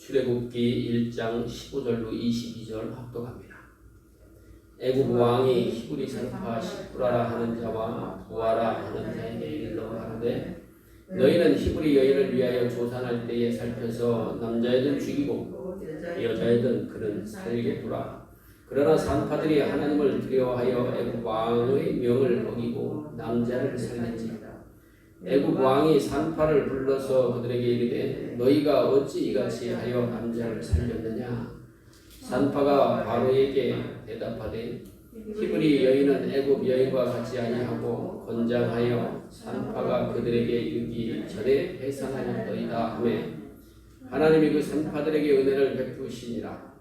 출애굽기 1장 15절로 22절 합독합니다. 애굽 왕이 히브리 산파 시프라라 하는 자와 부하라 하는 자에게 일러 가로되 너희는 히브리 여인을 위하여 조산할 때에 살펴서 남자애든 죽이고 여자애든 그는 살게 두라. 그러나 산파들이 하나님을 두려워하여 애굽 왕의 명을 어기고 남자를 살렸지라. 애굽 왕이 산파를 불러서 그들에게 이르되 너희가 어찌 이같이 하여 남자를 살렸느냐. 산파가 바로에게 대답하되 히브리 여인은 애굽 여인과 같이 아니하고 건장하여 산파가 그들에게 이르기 전에 해산하였더이다 하매 하나님이 그 산파들에게 은혜를 베푸시니라.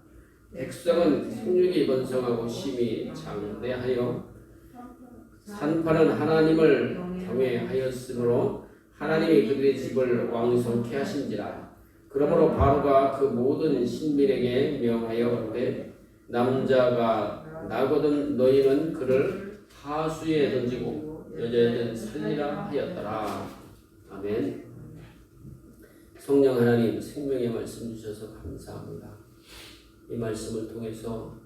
백성은 생육이 번성하고 심히 장대하여 산파는 하나님을 경외하였으므로 하나님이 그들의 집을 왕성케 하신지라. 그러므로 바로가 그 모든 신민에게 명하여 가로되 남자가 나거든 너희는 그를 하수에 던지고 여자애는 살리라 하였더라. 아멘. 성령 하나님 생명의 말씀 주셔서 감사합니다. 이 말씀을 통해서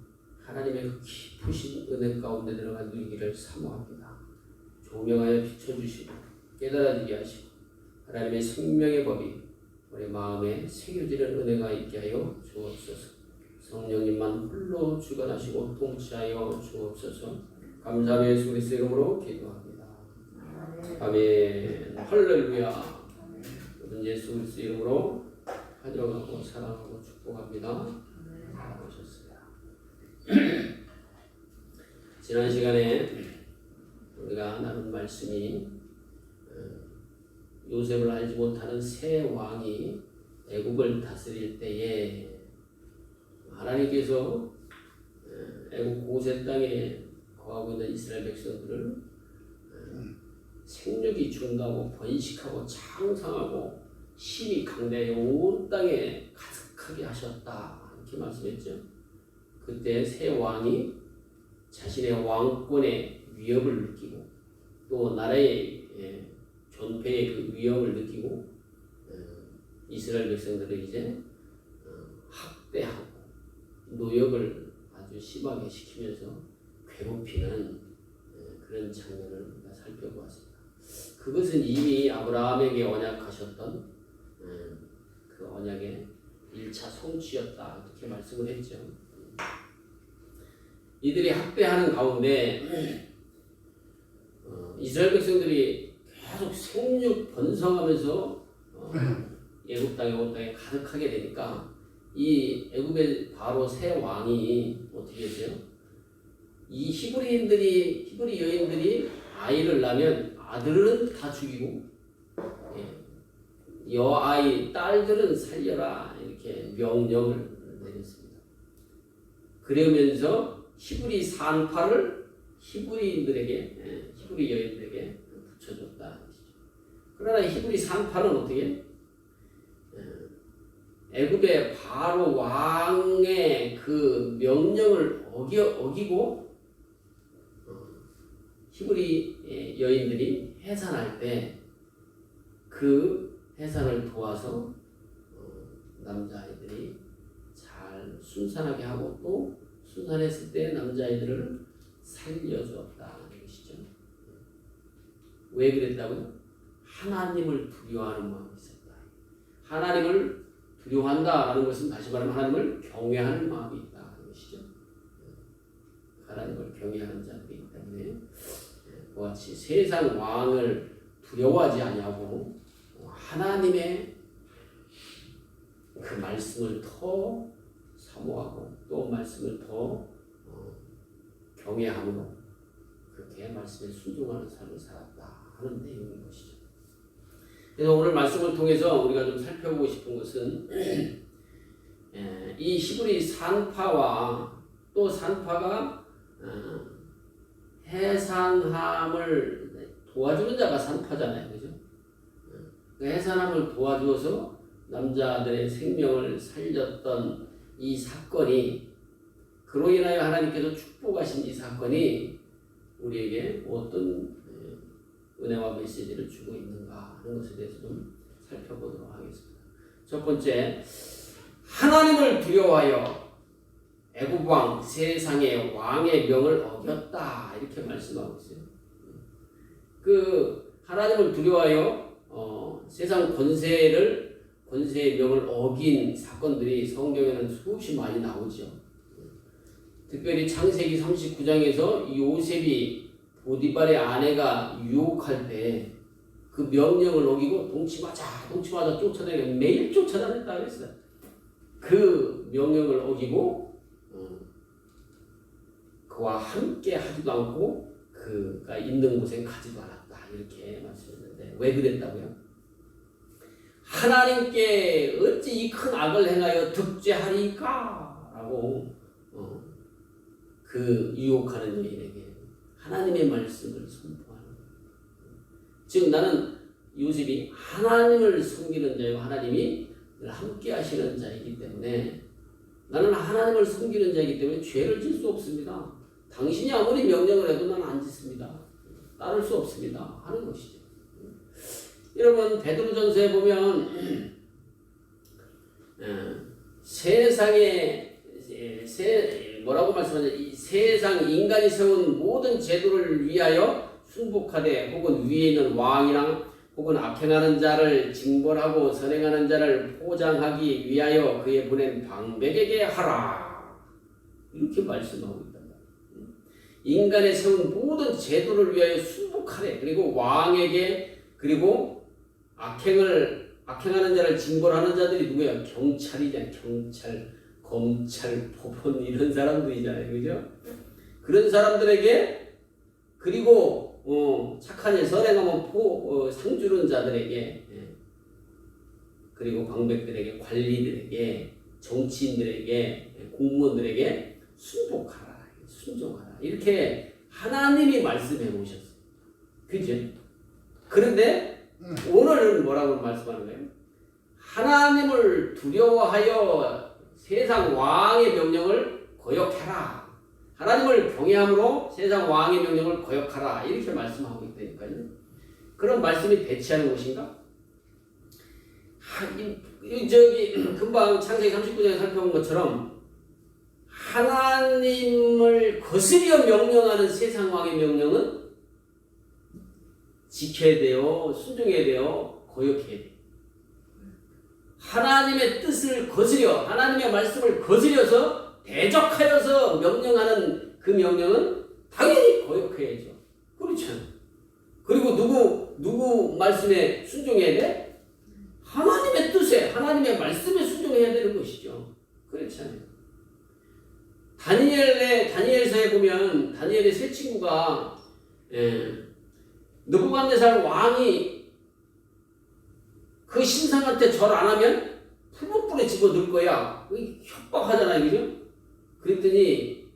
하나님의 그 깊으신 은혜 가운데 들어가 누리기를 사모합니다. 조명하여 비춰주시고 깨달아지게 하시고 하나님의 생명의 법이 우리 마음에 새겨지는 은혜가 있게 하여 주옵소서. 성령님만 홀로 주관하시고 통치하여 주옵소서. 감사하며 예수 그리스도의 이름으로 기도합니다. 아멘. 할렐루야. 여러분 예수 그리스도의 이름으로 환영하고 사랑하고 축복합니다. 잘하셨습니다. 지난 시간에 우리가 나눈 말씀이 요셉을 알지 못하는 새 왕이 애굽을 다스릴 때에 하나님께서 애굽 고센 땅에 거하고 있는 이스라엘 백성들을 생육이 중다고 번식하고 창성하고 힘이 강대하여 온 땅에 가득하게 하셨다 이렇게 말씀했죠. 그때 새 왕이 자신의 왕권의 위협을 느끼고 또 나라의 존폐의 그 위험을 느끼고 이스라엘 백성들을 이제 학대하고 노역을 아주 심하게 시키면서 괴롭히는 그런 장면을 우리가 살펴보았습니다. 그것은 이미 아브라함에게 언약하셨던 그 언약의 1차 성취였다 이렇게 말씀을 했죠. 이들이 학대하는 가운데 이스라엘 백성들이 계속 생육 번성하면서 애굽 땅에 온 땅에 가득하게 되니까 이 애굽의 바로 새 왕이 어떻게 했어요? 이 히브리 여인들이 아이를 낳으면 아들은 다 죽이고 여아이 딸들은 살려라 이렇게 명령을 내렸습니다. 그러면서 히브리 산파를 히브리 여인들에게 붙여줬다. 그러나 히브리 산파는 어떻게? 애굽의 바로 왕의 그 명령을 어기고 히브리 여인들이 해산할 때 그 해산을 도와서 남자아이들이 잘 순산하게 하고 또 순산했을 때 남자아이들을 살려주었다 이것이죠. 왜 그랬다고요? 하나님을 두려워하는 마음이 있었다. 하나님을 두려워한다라는 것은 다시 말하면 하나님을 경외하는 마음이 있다 이것이죠. 하나님을 경외하는 자들이기 때문에 그와 같이 세상 왕을 두려워하지 아니하고 하나님의 그 말씀을 더 사모하고 또 말씀을 더 경외함으로 그렇게 말씀에 순종하는 삶을 살았다 하는 내용인 것이죠. 그래서 오늘 말씀을 통해서 우리가 좀 살펴보고 싶은 것은 이 히브리 산파와 또 산파가 해산함을 도와주는 자가 산파잖아요. 그죠? 해산함을 도와주어서 남자들의 생명을 살렸던 이 사건이 그로 인하여 하나님께서 축복하신 이 사건이 우리에게 어떤 은혜와 메시지를 주고 있는가 하는 것에 대해서 좀 살펴보도록 하겠습니다. 첫 번째, 하나님을 두려워하여 애굽 왕 세상의 왕의 명을 어겼다 이렇게 말씀하고 있어요. 그 하나님을 두려워하여 세상 권세의 명을 어긴 사건들이 성경에는 수없이 많이 나오죠. 특별히 창세기 39장에서 요셉이 보디발의 아내가 유혹할 때 그 명령을 어기고 동치마자 쫓아다니고 매일 쫓아다녔다고 했어요. 그 명령을 어기고 그와 함께 하지도 않고 그가 있는 곳에 가지도 않았다 이렇게 말씀했는데 왜 그랬다고요? 하나님께 어찌 이 큰 악을 행하여 득죄하리까? 라고 그 유혹하는 여인에게 하나님의 말씀을 선포하는 거예요. 즉 나는 요셉이 하나님을 섬기는 자이고 하나님이 늘 함께 하시는 자이기 때문에 나는 하나님을 섬기는 자이기 때문에 죄를 질 수 없습니다. 당신이 아무리 명령을 해도 나는 안 짓습니다. 따를 수 없습니다. 하는 것이죠. 여러분 베드로전서에 보면 세상에 뭐라고 말씀하냐? 이 세상 인간이 세운 모든 제도를 위하여 순복하되 혹은 위에 있는 왕이랑 혹은 악행하는 자를 징벌하고 선행하는 자를 포장하기 위하여 그의 보낸 방백에게 하라 이렇게 말씀하고 있단 말이에요. 인간의 세운 모든 제도를 위하여 순복하래. 그리고 왕에게 그리고 악행하는 자를 징벌하는 자들이 누구야? 경찰이잖아요. 경찰, 검찰, 법원 이런 사람들이잖아요. 그죠? 그런 사람들에게 그리고 착한 일 선행하면 상 주는 자들에게 그리고 방백들에게 관리들에게 정치인들에게 공무원들에게 순복하라 순종하라 이렇게 하나님이 말씀해 오셨어요. 그죠? 그런데 오늘은 뭐라고 말씀하는 거예요? 하나님을 두려워하여 세상 왕의 명령을 거역해라. 하나님을 경외함으로 세상 왕의 명령을 거역하라. 이렇게 말씀하고 있다니까요. 그런 말씀이 배치하는 것인가? 금방 창세기 39장에 살펴본 것처럼 하나님을 거스려 명령하는 세상 왕의 명령은 지켜야 돼요. 순종해야 돼요. 거역해야 돼요. 하나님의 뜻을 거스려 하나님의 말씀을 거스려서 대적하여서 명령하는 그 명령은 당연히 거역해야죠. 그렇죠. 그리고 누구 말씀에 순종해야 돼? 하나님의 뜻에 하나님의 말씀에 순종해야 되는 것이죠. 그렇잖아요. 다니엘서에 보면 다니엘의 세 친구가 느부갓네살 왕이 그 신상한테 절 안 하면 풀무불에 집어넣을 거야. 협박하잖아요. 그죠? 그랬더니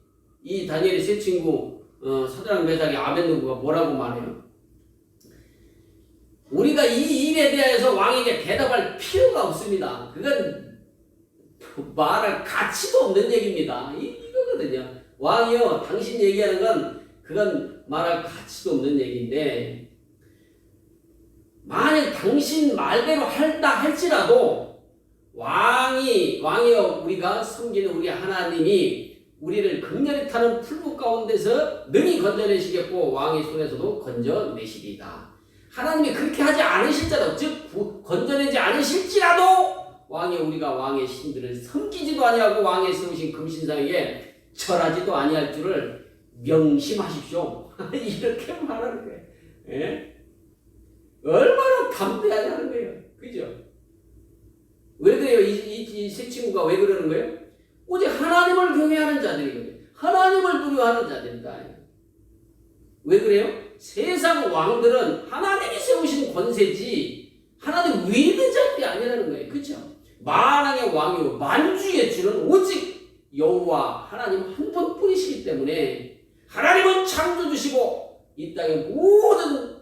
이 다니엘의 세 친구 사드락 메삭의 아벳느고가 뭐라고 말해요? 우리가 이 일에 대해서 왕에게 대답할 필요가 없습니다. 그건 말할 가치도 없는 얘기입니다. 이거거든요. 왕이요, 당신 얘기하는 건 그건 말할 가치도 없는 얘기인데 만약 당신 말대로 한다 할지라도 왕이요 우리가 섬기는 우리 하나님이 우리를 극렬히 타는 풀무 가운데서 능히 건져내시겠고 왕의 손에서도 건져내시리이다. 하나님이 그렇게 하지 않으실지라도 즉 건져내지 않으실지라도 우리가 왕의 신들을 섬기지도 아니하고 왕의 세우신 금신상에게 절하지도 아니할 줄을 명심하십시오. 이렇게 말하는 거예요. 예? 얼마나 담대하냐는 거예요. 그죠? 왜 그래요? 이 세 친구가 왜 그러는 거예요? 오직 하나님을 경외하는 자들이거든요. 하나님을 두려워하는 자들이다. 왜 그래요? 세상 왕들은 하나님이 세우신 권세지 하나님 위에 있는 자들이 아니라는 거예요. 그렇죠? 만왕의 왕이요 만주의 주는 오직 여호와 하나님 한 분뿐이시기 때문에 하나님은 창조주시고 이 땅의 모든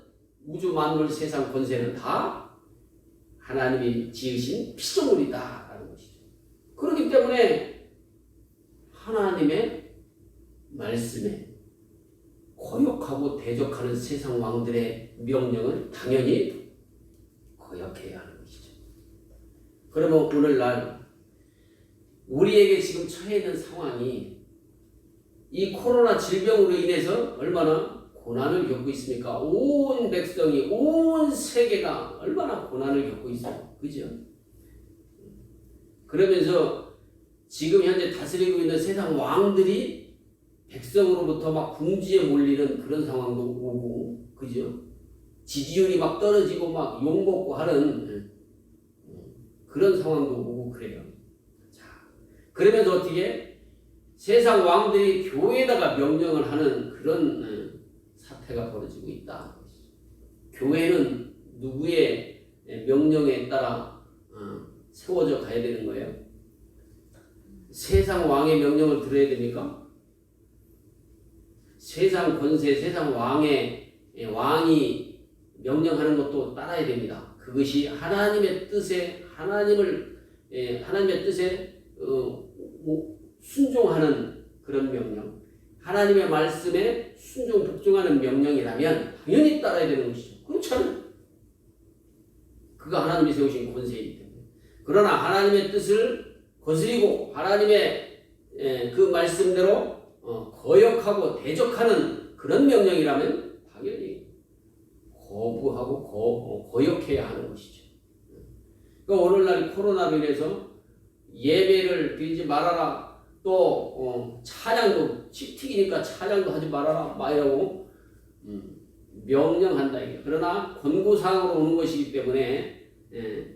우주 만물 세상 권세는 다 하나님이 지으신 피조물이다라는 것이죠. 그렇기 때문에 하나님의 말씀에 거역하고 대적하는 세상 왕들의 명령을 당연히 거역해야 하는 것이죠. 그러면 오늘날 우리에게 지금 처해 있는 상황이 이 코로나 질병으로 인해서 얼마나 고난을 겪고 있습니까? 온 백성이, 온 세계가 얼마나 고난을 겪고 있어요. 그죠? 그러면서 지금 현재 다스리고 있는 세상 왕들이 백성으로부터 막 궁지에 몰리는 그런 상황도 오고, 그죠? 지지율이 막 떨어지고 막 욕먹고 하는 그런 상황도 오고 그래요. 자, 그러면서 어떻게 세상 왕들이 교회에다가 명령을 하는 그런 사태가 벌어지고 있다. 교회는 누구의 명령에 따라 세워져 가야 되는 거예요? 세상 왕의 명령을 들어야 됩니까? 세상 권세, 세상 왕이 명령하는 것도 따라야 됩니다. 그것이 하나님의 뜻에 하나님의 뜻에 순종하는 그런 명령, 하나님의 말씀에 순종 복종하는 명령이라면 당연히 따라야 되는 것이죠. 그렇잖아요. 그가 하나님이 세우신 권세이기 때문에. 그러나 하나님의 뜻을 거스리고 하나님의 그 말씀대로 거역하고 대적하는 그런 명령이라면 당연히 거부하고 거역해야 하는 것이죠. 그러니까 오늘날 코로나로 인해서 예배를 드리지 말아라. 또 찬양도 틱틱이니까 찬양도 하지 말아라. 막 이러고 명령한다. 이게. 그러나 권고사항으로 오는 것이기 때문에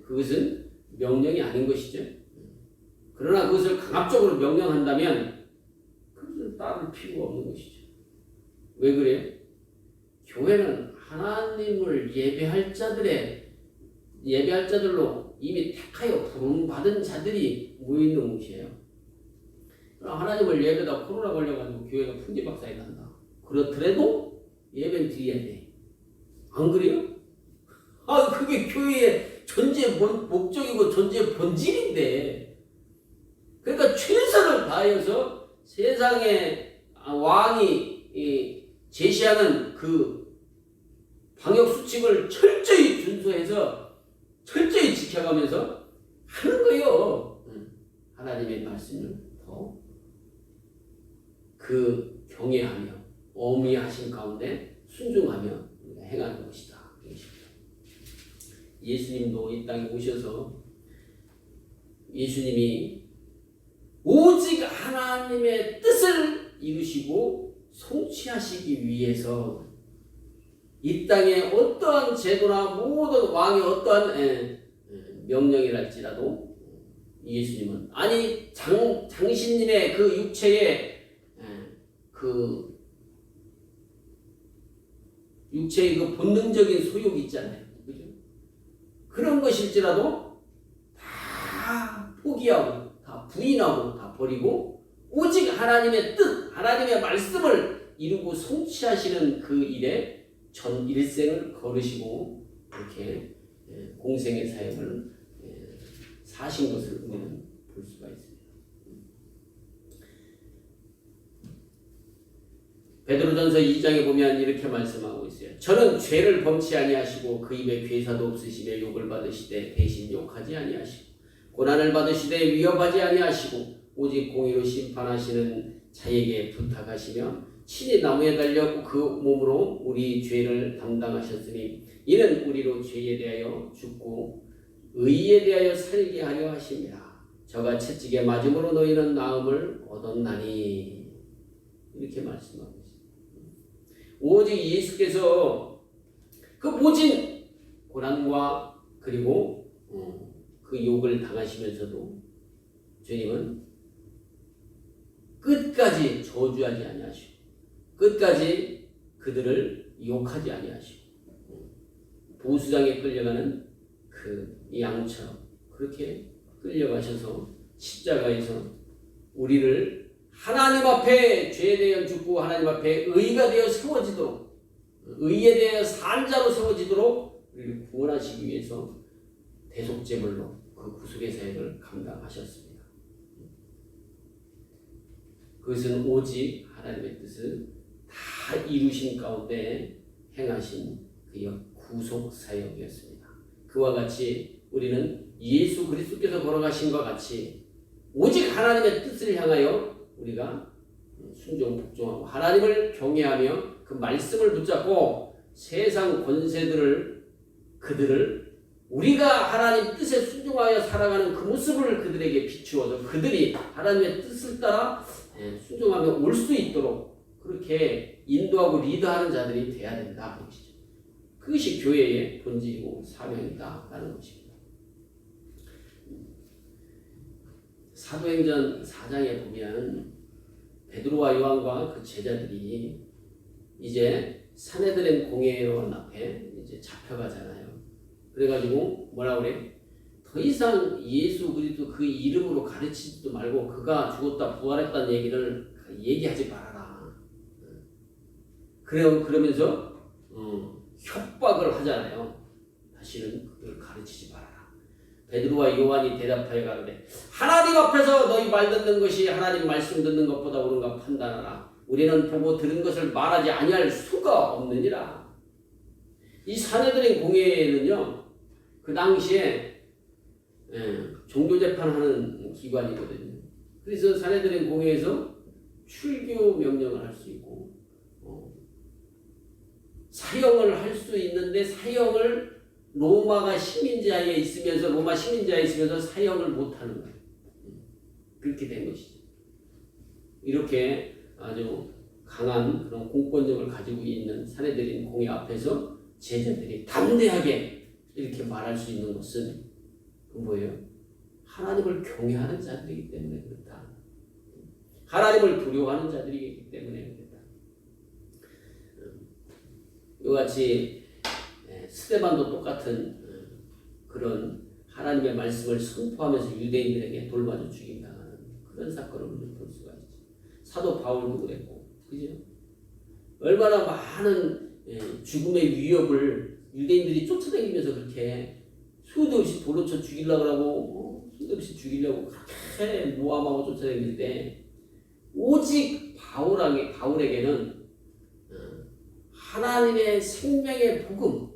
그것은 명령이 아닌 것이죠. 그러나 그것을 강압적으로 명령한다면 그것은 따를 필요가 없는 것이죠. 왜 그래요? 교회는 하나님을 예배할 자들로 이미 택하여 부름받은 자들이 모여있는 곳이에요. 하나님을 예배다 코로나 걸려가지고 교회가 풍지박산이 난다. 그렇더라도 예배는 드려야 돼. 안 그래요? 그게 교회의 존재 목적이고 존재 본질인데. 그러니까 최선을 다하여서 세상의 왕이 제시하는 그 방역 수칙을 철저히 준수해서 철저히 지켜가면서 하는 거예요. 하나님의 말씀을 더 그 경외하며 어미하신 가운데 순종하며 행하는 것이다. 예수님도 이 땅에 오셔서 예수님이 오직 하나님의 뜻을 이루시고 성취하시기 위해서 이 땅에 어떠한 제도나 모든 왕의 어떠한 명령이랄지라도 예수님은 아니 장신님의 그 육체의 그 본능적인 소욕이 있잖아요. 그죠? 그런 것일지라도 다 포기하고 다 부인하고 다 버리고 오직 하나님의 뜻, 하나님의 말씀을 이루고 성취하시는 그 일에 전 일생을 걸으시고 이렇게 공생의 사역을 사신 것을 우리는 볼 수가 있습니다. 베드로전서 2장에 보면 이렇게 말씀하고 있어요. 저는 죄를 범치 아니하시고 그 입에 괴사도 없으시되 욕을 받으시되 대신 욕하지 아니하시고 고난을 받으시되 위협하지 아니하시고 오직 공의로 심판하시는 자에게 부탁하시며 친히 나무에 달려 그 몸으로 우리 죄를 담당하셨으니 이는 우리로 죄에 대하여 죽고 의에 대하여 살게 하려 하십니다. 저가 채찍에 맞음으로 너희는 나음을 얻었나니 이렇게 말씀하고 있습니다. 오직 예수께서 그 모진 고난과 그리고 그 욕을 당하시면서도 주님은 끝까지 저주하지 아니하시고 끝까지 그들을 욕하지 아니하시고 보수장에 끌려가는 그 양처럼 그렇게 끌려가셔서 십자가에서 우리를 하나님 앞에 죄에 대하여 죽고 하나님 앞에 의가 되어 세워지도록 의에 대하여 산자로 세워지도록 우리를 구원하시기 위해서 대속제물로 그 구속의 사역을 감당하셨습니다. 그것은 오직 하나님의 뜻을 다 이루신 가운데 행하신 그 구속 사역이었습니다. 그와 같이 우리는 예수 그리스도께서 걸어가신 것 같이 오직 하나님의 뜻을 향하여 우리가 순종 복종하고 하나님을 경외하며 그 말씀을 붙잡고 세상 권세들을 그들을 우리가 하나님 뜻에 순종하여 살아가는 그 모습을 그들에게 비추어서 그들이 하나님의 뜻을 따라 순종하며 올 수 있도록 그렇게 인도하고 리드하는 자들이 돼야 된다. 그것이 교회의 본질이고 사명이다라는 것입니다. 사도행전 4장에 보면 베드로와 요한과 그 제자들이 이제 사내들의 공회원 앞에 이제 잡혀가잖아요. 그래가지고 뭐라 그래? 더 이상 예수 그리스도 그 이름으로 가르치지도 말고 그가 죽었다 부활했다는 얘기를 얘기하지 말아라. 그러면서 협박을 하잖아요. 다시는 그걸 가르치지 말아라. 베드로와 요한이 대답하여 가는데 하나님 앞에서 너희 말 듣는 것이 하나님 말씀 듣는 것보다 옳은가 판단하라. 우리는 보고 들은 것을 말하지 아니할 수가 없느니라. 이 사내들의 공회는요, 그 당시에 종교재판하는 기관이거든요. 그래서 사내들의 공회에서 출교 명령을 할 수 있고 사형을 할 수 있는데 사형을 로마 식민지하에 있으면서 사형을 못하는 거예요. 그렇게 된 것이죠. 이렇게 아주 강한 그런 공권력을 가지고 있는 사내들인 공회 앞에서 제자들이 담대하게 이렇게 말할 수 있는 것은 뭐예요? 하나님을 경외하는 자들이기 때문에 그렇다. 하나님을 두려워하는 자들이기 때문에 그렇다. 이같이 스데반도 똑같은 그런 하나님의 말씀을 선포하면서 유대인들에게 돌맞아 죽임당하는 그런 사건을 우리는 볼 수가 있죠. 사도 바울도 그랬고, 그죠? 얼마나 많은 죽음의 위협을 유대인들이 쫓아다니면서 그렇게 수도 없이 돌로 쳐 죽이려고 하고 수도 없이 죽이려고 그렇게 모함하고 쫓아다닐 때 오직 바울에게는 하나님의 생명의 복음,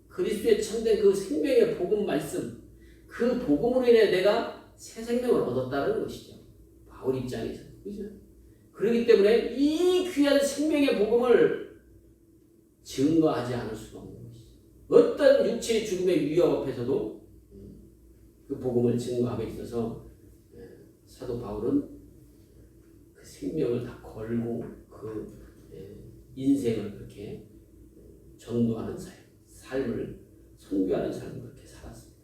그리스도의 참된 그 생명의 복음 말씀, 그 복음으로 인해 내가 새 생명을 얻었다는 것이죠. 바울 입장에서. 그죠? 그렇기 때문에 이 귀한 생명의 복음을 증거하지 않을 수가 없는 것이죠. 어떤 육체의 죽음의 위협 앞에서도 그 복음을 증거함에 있어서 사도 바울은 그 생명을 다 걸고 그 인생을 그렇게 전도하는 삶을 선교하는 삶을 그렇게 살았습니다.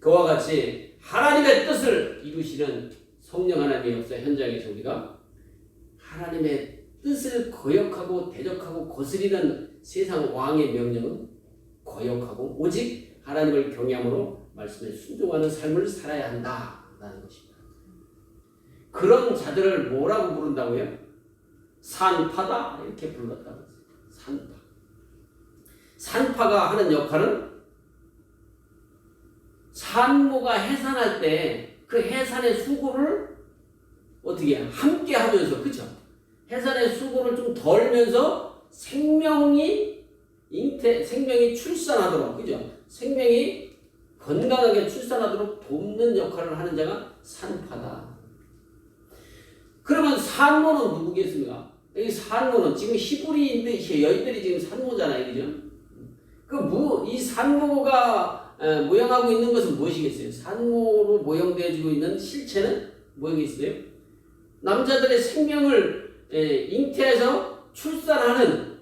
그와 같이 하나님의 뜻을 이루시는 성령 하나님의 역사 현장에서 우리가 하나님의 뜻을 거역하고 대적하고 거스리는 세상 왕의 명령은 거역하고 오직 하나님을 경외함으로 말씀에 순종하는 삶을 살아야 한다라는 것입니다. 그런 자들을 뭐라고 부른다고요? 산파다 이렇게 불렀다고 했어요. 산파. 산파가 하는 역할은 산모가 해산할 때 그 해산의 수고를 어떻게 함께 하면서, 그쵸? 해산의 수고를 좀 덜면서 생명이 출산하도록, 그죠? 생명이 건강하게 출산하도록 돕는 역할을 하는 자가 산파다. 그러면 산모는 누구겠습니까? 이 산모는 지금 히브리인들 여인들이 지금 산모잖아요, 그죠? 이 산모가 모형하고 있는 것은 무엇이겠어요? 산모로 모형되어지고 있는 실체는 뭐겠어요? 남자들의 생명을 잉태해서 출산하는,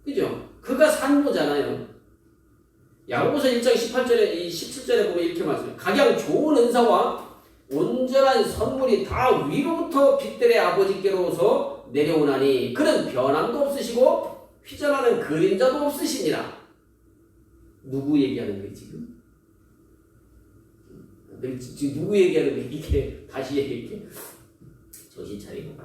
그죠? 그가 산모잖아요. 야고보서 1장 17절에 보면 이렇게 말씀해요. 각양 좋은 은사와 온전한 선물이 다 위로부터 빛들의 아버지께로서 내려오나니 그는 변함도 없으시고 휘전하는 그림자도 없으시니라. 누구 얘기하는 거예요 지금? 지금 누구 얘기하는 거예요? 이게 다시 얘기할게. 정신 차리고.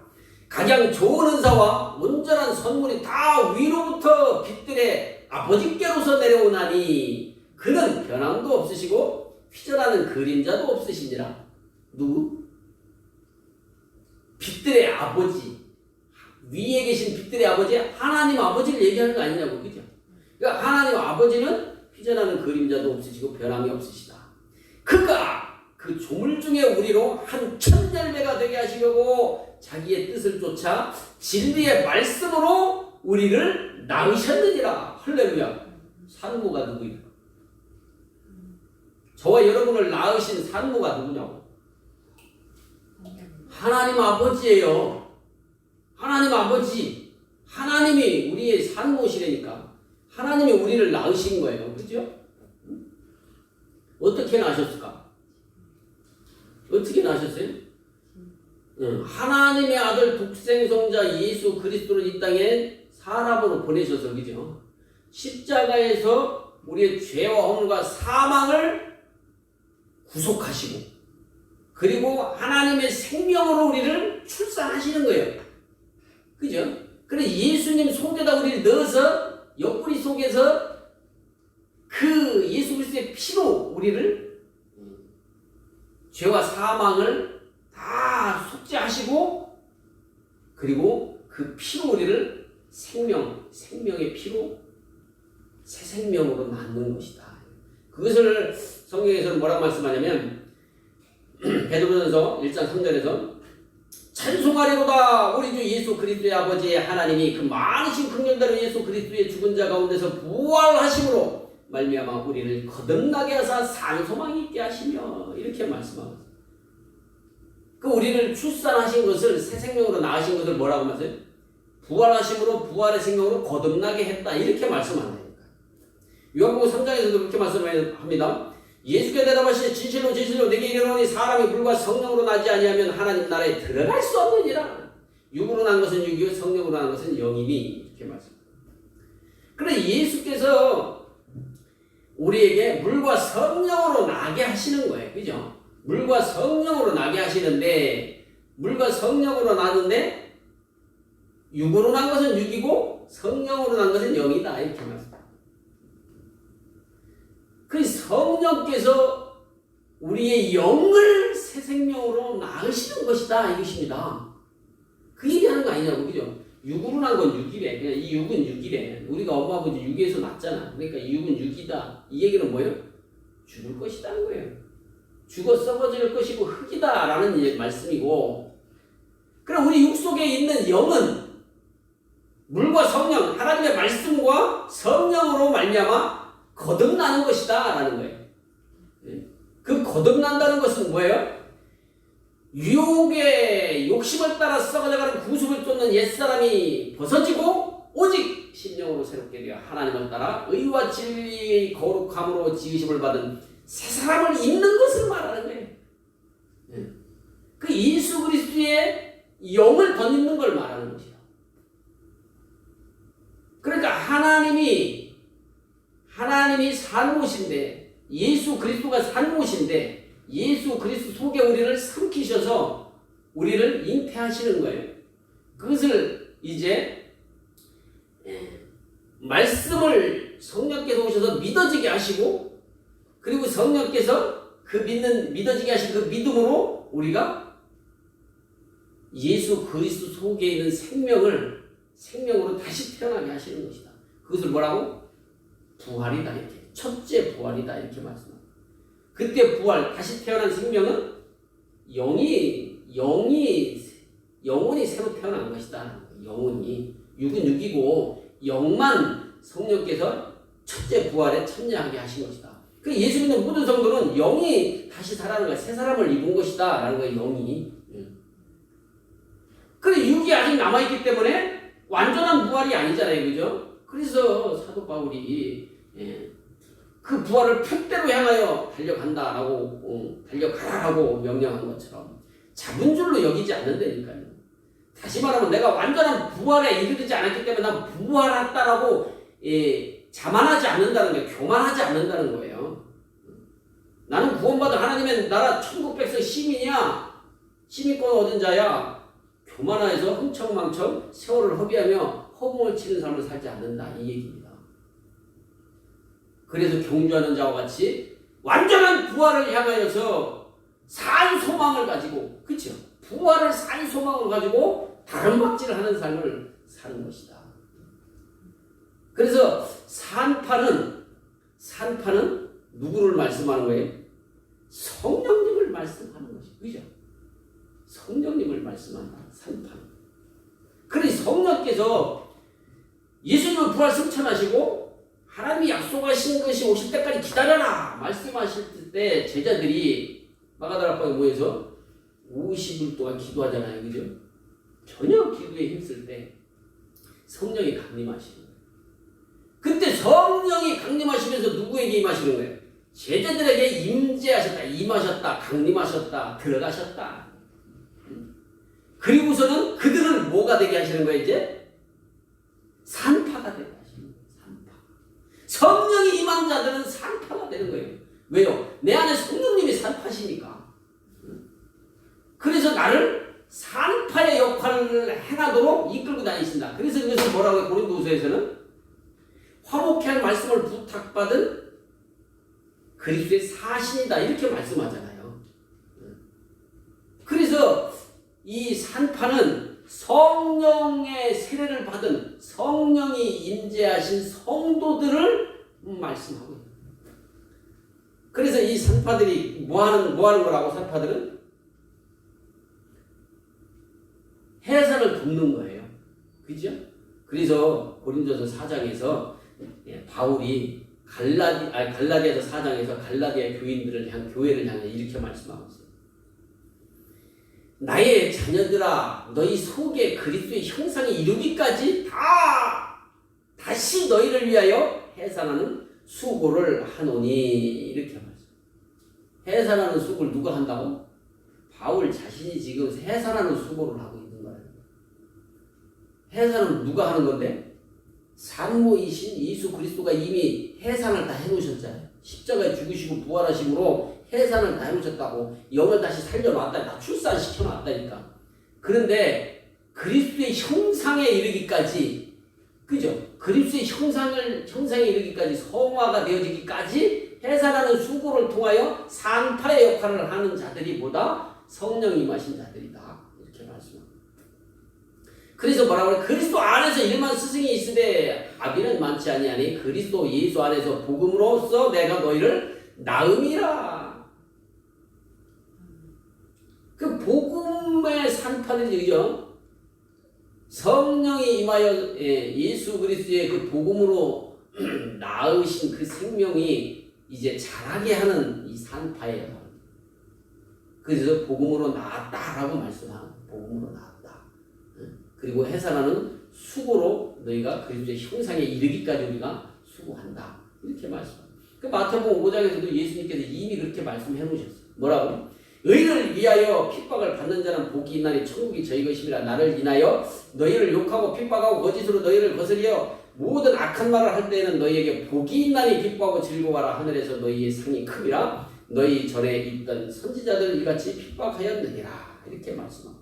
가장 좋은 은사와 온전한 선물이 다 위로부터 빛들의 아버지께로서 내려오나니 그는 변함도 없으시고 휘전하는 그림자도 없으시니라. 누구? 빛들의 아버지. 위에 계신 빛들의 아버지, 하나님 아버지를 얘기하는 거 아니냐고, 그죠? 그러니까 하나님 아버지는 휘전하는 그림자도 없으시고 변함이 없으시다. 그가 그 조물 중에 우리로 한 천열매가 되게 하시려고 자기의 뜻을 쫓아 진리의 말씀으로 우리를 낳으셨느니라. 할렐루야. 산모가 누구야? 저와 여러분을 낳으신 산모가 누구냐고? 하나님 아버지예요. 하나님 아버지. 하나님이 우리의 산모시라니까. 하나님이 우리를 낳으신 거예요. 그죠? 어떻게 낳으셨을까? 어떻게 낳으셨어요? 하나님의 아들 독생성자 예수 그리스도를 이 땅에 사람으로 보내셔서, 그죠? 십자가에서 우리의 죄와 허물과 사망을 구속하시고, 그리고 하나님의 생명으로 우리를 출산하시는 거예요. 그죠? 그래 예수님 속에다 우리를 넣어서 옆구리 속에서 그 예수 그리스도의 피로 우리를 죄와 사망을 다 속죄하시고, 그리고 그 피로 우리를 생명의 피로 새 생명으로 낳는 것이다. 그것을 성경에서는 뭐라고 말씀하냐면 베드로전서 1장 3절에서 찬송하리로다 우리 주 예수 그리스도의 아버지의 하나님이 그 많으신 긍휼대로 예수 그리스도의 죽은 자 가운데서 부활하심으로 말미암아 우리를 거듭나게 하사 산 소망이 있게 하시며, 이렇게 말씀하고 있습니다. 그 우리를 출산하신 것을 새 생명으로 낳으신 것을 뭐라고 말씀해요? 부활하심으로 부활의 생명으로 거듭나게 했다, 이렇게 말씀한다니까. 요한복음 3장에서도 그렇게 말씀합니다. 예수께 대답하시되 진실로 진실로 내게 이르노니 사람이 불과 성령으로 나지 아니하면 하나님 나라에 들어갈 수 없느니라. 육으로 난 것은 육이요 성령으로 난 것은 영이니, 이렇게 말씀합니다. 그래 예수께서 우리에게 물과 성령으로 나게 하시는 거예요. 그죠? 물과 성령으로 나게 하시는데, 물과 성령으로 나는데 육으로 난 것은 육이고 성령으로 난 것은 영이다, 이렇게 말씀합니다. 그 성령께서 우리의 영을 새 생명으로 낳으시는 것이다, 이것입니다. 그 얘기하는 거 아니냐고. 그죠? 육으로 난 건 육이래. 그냥 이 육은 육이래. 우리가 엄마 아버지 육에서 났잖아. 그러니까 이 육은 육이다. 이 얘기는 뭐예요? 죽을 것이다는 거예요. 죽어 썩어질 것이고 흙이다 라는 말씀이고, 그럼 우리 육 속에 있는 영은 물과 성령, 하나님의 말씀과 성령으로 말미암아 거듭나는 것이다 라는 거예요. 그 거듭난다는 것은 뭐예요? 유혹의 욕심을 따라 썩어져가는 구속을 쫓는 옛사람이 벗어지고 오직 심령으로 새롭게 되어 하나님을 따라 의와 진리의 거룩함으로 지으심을 받은 새 사람을 입는 것을 말하는 거예요. 그 예수 그리스도의 영을 덧입는 걸 말하는 것이다. 그러니까 하나님이 산모신데, 예수 그리스도가 산모신데 예수 그리스도 속에 우리를 삼키셔서 우리를 잉태하시는 거예요. 그것을 이제 말씀을 성령께서 오셔서 믿어지게 하시고, 그리고 성령께서 그 믿어지게 하신 그 믿음으로 우리가 예수 그리스도 속에 있는 생명으로 다시 태어나게 하시는 것이다. 그것을 뭐라고? 부활이다, 이렇게. 첫째 부활이다, 이렇게 말씀합니다. 그때 부활, 다시 태어난 생명은 영혼이 새로 태어난 것이다. 영혼이. 육은 육이고 영만 성령께서 첫째 부활에 참여하게 하신 것이다. 그 예수 믿는 모든 성도는 영이 다시 살아나는 거야. 새 사람을 입은 것이다 라는 거예요. 영이. 그래 육이 아직 남아있기 때문에 완전한 부활이 아니잖아요. 그죠? 그래서 사도 바울이 그 부활을 표대로 향하여 달려간다라고 달려가라고 명령한 것처럼 잡은 줄로 여기지 않는다니까요. 다시 말하면 내가 완전한 부활에 이르지 않았기 때문에 난 부활했다라고 자만하지 않는다는 거예요. 교만하지 않는다는 거예요. 나는 구원받은 하나님의 나라 천국 백성 시민이야. 시민권 얻은 자야. 교만해서 흥청망청 세월을 허비하며 허공을 치는 삶을 살지 않는다, 이 얘기입니다. 그래서 경주하는 자와 같이 완전한 부활을 향하여서 산 소망을 가지고, 그렇죠? 부활을 산 소망으로 가지고 다른 박질을 하는 삶을 사는 것이다. 그래서 산파는 누구를 말씀하는 거예요? 성령님을 말씀하는 것이, 그죠? 성령님을 말씀한다. 산판. 그러니 성령께서 예수님을 부활 승천하시고 하나님이 약속하신 것이 오실 때까지 기다려라 말씀하실 때 제자들이 마가다락방에 모여서 50일 동안 기도하잖아요. 그죠? 전혀 기도에 힘쓸 때 성령이 강림하시는 거예요. 그때 성령이 강림하시면서 누구에게 임하시는 거예요? 제자들에게 임재하셨다, 임하셨다, 강림하셨다, 들어가셨다. 그리고서는 그들을 뭐가 되게 하시는 거예요? 이제 산파가 되게 하시는 거예요. 산파. 성령이 임한 자들은 산파가 되는 거예요. 왜요? 내 안에 성령님이 산파시니까. 그래서 나를 산파의 역할을 행하도록 이끌고 다니신다. 그래서 이것을 뭐라고 해요? 고린도후서에서는 화목케 할 말씀을 부탁받은 그리스도의 사신이다 이렇게 말씀하잖아요. 그래서 이 산파는 성령의 세례를 받은 성령이 임재하신 성도들을 말씀하고 있다. 그래서 이 산파들이 뭐 하는 거라고? 산파들은 해산을 돕는 거예요. 그죠? 그래서 고린도서 4장에서 바울이 갈라디아서 4장에서 갈라디아 교회를 향해 이렇게 말씀하고 있어요. 나의 자녀들아, 너희 속에 그리스도의 형상이 이루기까지 다시 너희를 위하여 해산하는 수고를 하노니 이렇게 말씀. 해산하는 수고를 누가 한다고? 바울 자신이 지금 해산하는 수고를 하고 있는 거예요. 해산은 누가 하는 건데? 산모이신 예수 그리스도가 이미 해산을 다 해놓으셨잖아요. 십자가에 죽으시고 부활하심으로 해산을 다 해놓으셨다고. 영을 다시 살려놨다. 다 출산시켜놨다니까. 그런데 그리스도의 형상에 이르기까지, 그죠? 그리스도의 형상에 이르기까지, 성화가 되어지기까지 해산하는 수고를 통하여 산파의 역할을 하는 자들이 보다 성령이 임하신 자들이다. 이렇게 말씀합니다. 그래서 뭐라고 그래? 그리스도 안에서 일만 스승이 있으되 아비는 많지 아니하니 그리스도 예수 안에서 복음으로써 내가 너희를 낳음이라. 그 복음의 산파들이죠. 성령이 임하여 예수 그리스도의 그 복음으로 낳으신 그 생명이 이제 자라게 하는 이 산파예요. 그래서 복음으로 낳았다라고 말씀합니다. 복음으로 낳았다. 그리고 해산하는 수고로 너희가 그리스도의 형상에 이르기까지 우리가 수고한다. 이렇게 말씀합니다. 그 마태복음 5장에서도 예수님께서 이미 그렇게 말씀해 놓으셨어요. 뭐라고? 의를 위하여 핍박을 받는 자는 복이 있나니 천국이 저희 것임이라. 나를 인하여 너희를 욕하고 핍박하고 거짓으로 너희를 거스리어 모든 악한 말을 할 때에는 너희에게 복이 있나니 기뻐하고 즐거워하라. 하늘에서 너희의 상이 큼이라. 너희 전에 있던 선지자들 이같이 핍박하였느니라. 이렇게 말씀합니다.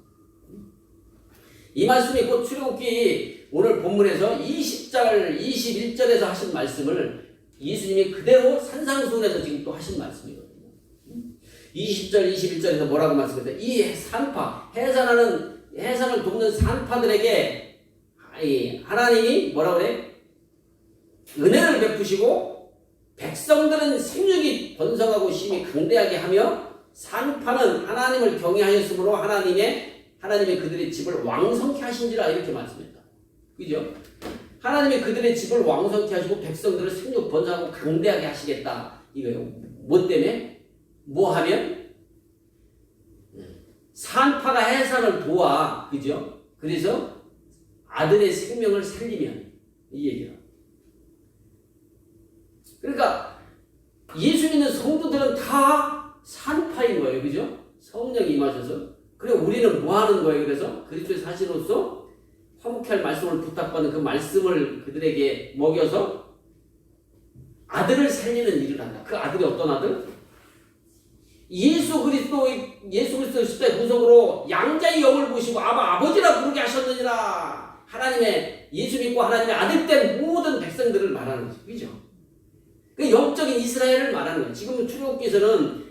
이 말씀이 곧 출애굽기 오늘 본문에서 20절, 21절에서 하신 말씀을 예수님이 그대로 산상수훈에서 지금 또 하신 말씀이거든요. 20절, 21절에서 뭐라고 말씀했어요? 이 산파, 해산을 돕는 산파들에게 하나님이 뭐라고 그래? 은혜를 베푸시고 백성들은 생육이 번성하고 심히 강대하게 하며 산파는 하나님을 경외하였으므로 하나님의 그들의 집을 왕성케 하신지라 이렇게 말씀했다. 그죠? 하나님의 그들의 집을 왕성케 하시고 백성들을 생육 번성하고 강대하게 하시겠다. 이거예요. 뭐 때문에? 뭐 하면? 산파가 해산을 도와. 그죠? 그래서 아들의 생명을 살리면 이 얘기야. 그러니까 예수 믿는 성도들은 다 산파인 거예요. 그죠? 성령이 임하셔서. 그래 우리는 뭐 하는 거예요? 그래서 그리스도의 사신으로서 화목케 할 말씀을 부탁받는 그 말씀을 그들에게 먹여서 아들을 살리는 일을 한다. 그 아들이 어떤 아들? 예수 그리스도의 십자가의 구속으로 양자의 영을 보시고 아버지라 부르게 하셨느니라. 하나님의 예수 믿고 하나님의 아들 된 모든 백성들을 말하는 거죠. 그죠? 그 영적인 이스라엘을 말하는 거예요. 지금 출애굽기에서는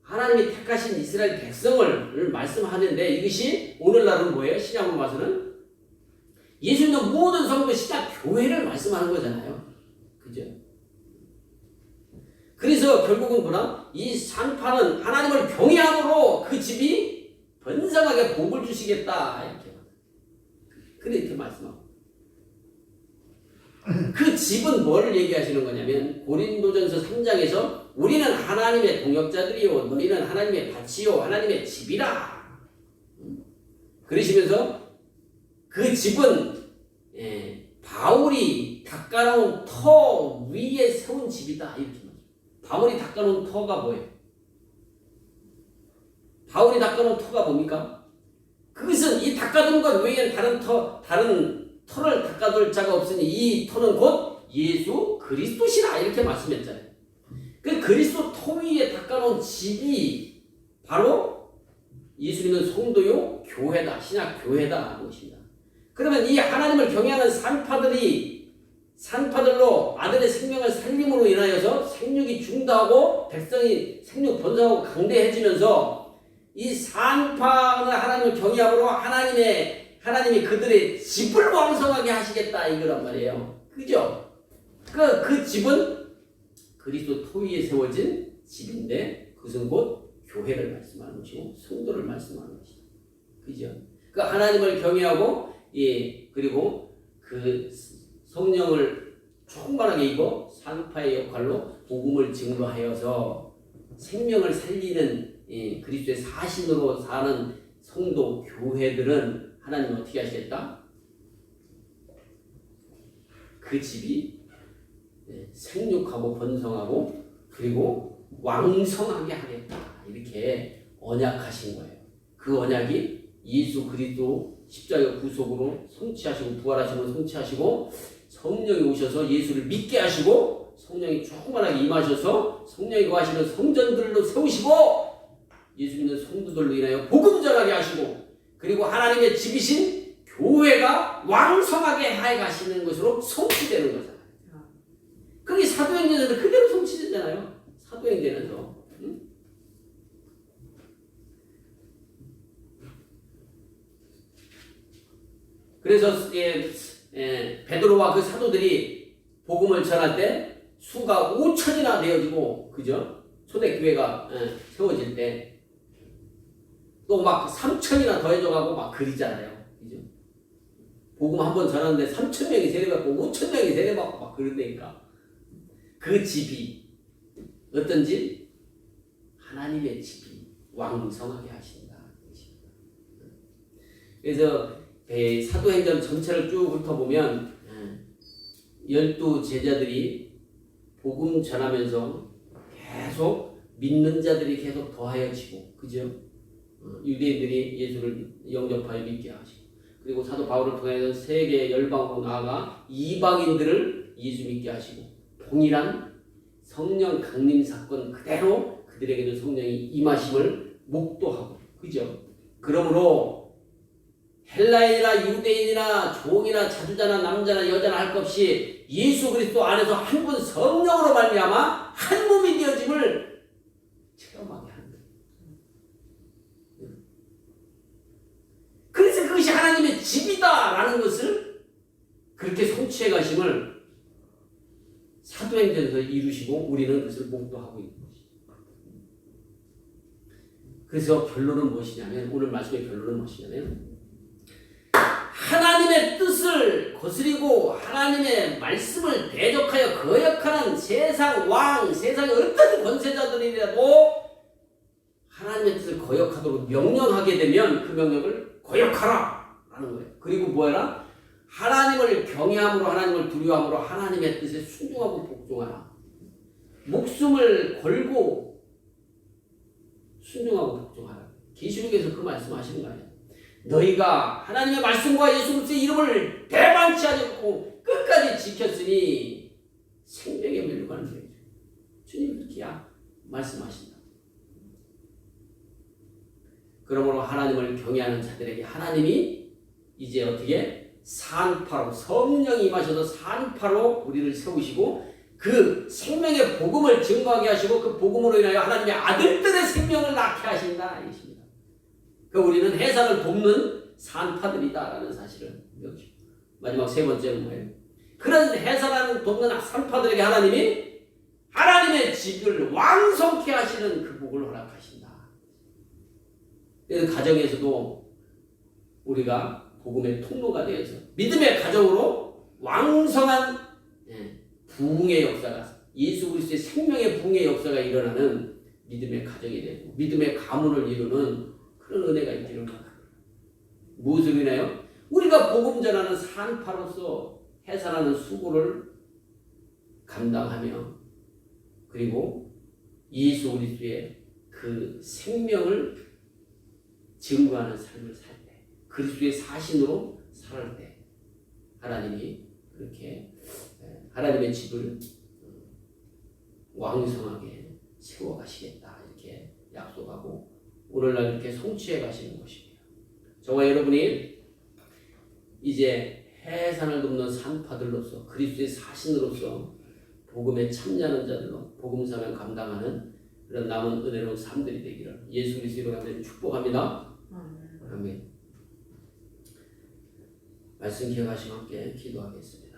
하나님이 택하신 이스라엘 백성을 말씀하는데 이것이 오늘날은 뭐예요? 신약으로 봐서는 예수 믿는 모든 성도 신약 교회를 말씀하는 거잖아요. 그죠? 그래서 결국은 뭐라? 이 산파는 하나님을 경외함으로 그 집이 번성하게 복을 주시겠다. 이렇게. 그렇게 말씀하고. 그 집은 뭐를 얘기하시는 거냐면 고린도전서 3장에서 우리는 하나님의 동역자들이요 너희는 하나님의 밭이요 하나님의 집이라. 그러시면서 그 집은 바울이 닦아놓은 터 위에 세운 집이다. 이렇게 말해요. 바울이 닦아놓은 터가 뭐예요? 바울이 닦아놓은 터가 뭡니까? 그것은 이 닦아둔 것 외에는 다른 터를 닦아둘 자가 없으니 이 터는 곧 예수 그리스도시라. 이렇게 말씀했잖아요. 그 그리스도 터 위에 닦아놓은 집이 바로 예수 믿는 성도요 교회다. 신약 교회다 하는 것입니다. 그러면 이 하나님을 경외하는 산파들로 아들의 생명을 살림으로 인하여서 생육이 중다하고 백성이 생육 번성하고 강대해지면서 이 산파는 하나님을 경외함으로 하나님이 그들의 집을 왕성하게 하시겠다 이거란 말이에요. 그죠? 그 집은 그리스도 토 위에 세워진 집인데 그것은 곧 교회를 말씀하는 것이고 성도를 말씀하는 것이다. 그죠? 그 하나님을 경외하고 그리고 그 성령을 충만하게 입어 산파의 역할로 복음을 증거하여서 생명을 살리는 그리스도의 사신으로 사는 성도 교회들은 하나님 어떻게 하시겠다? 그 집이 생육하고 번성하고 그리고 왕성하게 하겠다. 이렇게 언약하신 거예요. 그 언약이 예수 그리스도 십자가 구속으로 성취하시고 부활하시고 성취하시고 성령이 오셔서 예수를 믿게 하시고 성령이 충만하게 임하셔서 성령이 거하시는 성전들로 세우시고 예수 믿는 성도들로 인하여 복음 전하게 하시고 그리고 하나님의 집이신 교회가 왕성하게 해 가시는 것으로 성취되는 거잖아요. 그게 사도행전에서 그대로 성취되잖아요. 사도행전에서. 그래서 베드로와 그 사도들이 복음을 전할 때 수가 5천이나 되어지고 그죠? 초대교회가 세워질 때 또 막 3천이나 더해져가고 막 그리잖아요. 그죠? 복음 한번 전하는데 3,000명이 세례받고 5,000명이 세례받고 막 그런다니까. 그 집이 어떤 집? 하나님의 집이 왕성하게 하신다. 그래서 사도행전 전체를 쭉 훑어보면 12 제자들이 복음 전하면서 계속 믿는 자들이 계속 더하여지고 그죠? 유대인들이 예수를 영접하여 믿게 하시고 그리고 사도 바울을 통해서 세계 열방으로 나아가 이방인들을 예수 믿게 하시고 동일한 성령 강림 사건 그대로 그들에게도 성령이 임하심을 목도하고 그죠? 그러므로 헬라인이나 유대인이나 종이나 자주자나 남자나 여자나 할 것 없이 예수 그리스도 안에서 한 분 성령으로 말미암아 한 몸이 되어짐을 체험하게 하는 거예요. 그래서 그것이 하나님의 집이다라는 것을 그렇게 성취해 가심을 사도행전에서 이루시고 우리는 그것을 목도하고 있는 것이죠. 그래서 결론은 무엇이냐면 오늘 말씀의 결론은 무엇이냐면 하나님의 뜻을 거스리고 하나님의 말씀을 대적하여 거역하는 세상 왕, 세상의 어떤 권세자들이라도 하나님의 뜻을 거역하도록 명령하게 되면 그 명령을 거역하라 라는 거예요. 그리고 뭐해라? 하나님을 경외함으로 하나님을 두려워함으로 하나님의 뜻에 순종하고 복종하라. 목숨을 걸고 순종하고 복종하라. 계시록에서 그 말씀 하시는 거 아니에요. 너희가 하나님의 말씀과 예수 그리스도의 이름을 배반치 않고 끝까지 지켰으니 생명에 멸류관을 드려야죠. 주님 그렇게 말씀하신다. 그러므로 하나님을 경외하는 자들에게 하나님이 이제 어떻게 산파로 성령이 임하셔서 산파로 우리를 세우시고 그 생명의 복음을 증거하게 하시고 그 복음으로 인하여 하나님의 아들들의 생명을 낳게 하신다 이것입니다. 그러니까 우리는 해산을 돕는 산파들이다라는 사실을 배우죠. 마지막 세 번째는 뭐예요? 그런 해산을 돕는 산파들에게 하나님이 하나님의 집을 왕성케 하시는 그 복을 허락하신다. 그래서 가정에서도 우리가 복음의 통로가 되어서 믿음의 가정으로 왕성한 부흥의 역사가, 예수 그리스도의 생명의 부흥의 역사가 일어나는 믿음의 가정이 되고 믿음의 가문을 이루는 그런 은혜가 있기를 바랍니다. 무엇을 인하여? 우리가 복음 전하는 산파로서 해산하는 수고를 감당하며 그리고 예수 그리스도의 그 생명을 증거하는 삶을 살 때, 그리스도의 사신으로 살 때 하나님이 그렇게 하나님의 집을 왕성하게 세워가시겠다 이렇게 약속하고 오늘날 이렇게 성취해 가시는 것입니다. 저와 여러분이 이제 해산을 돕는 산파들로서 그리스도의 사신으로서 복음에 참여하는 자들로 복음 사명 감당하는 그런 남은 은혜로운 삶들이 되기를 예수 그리스도로 간절히 축복합니다. 아멘. 말씀 기억하시면 함께 기도하겠습니다.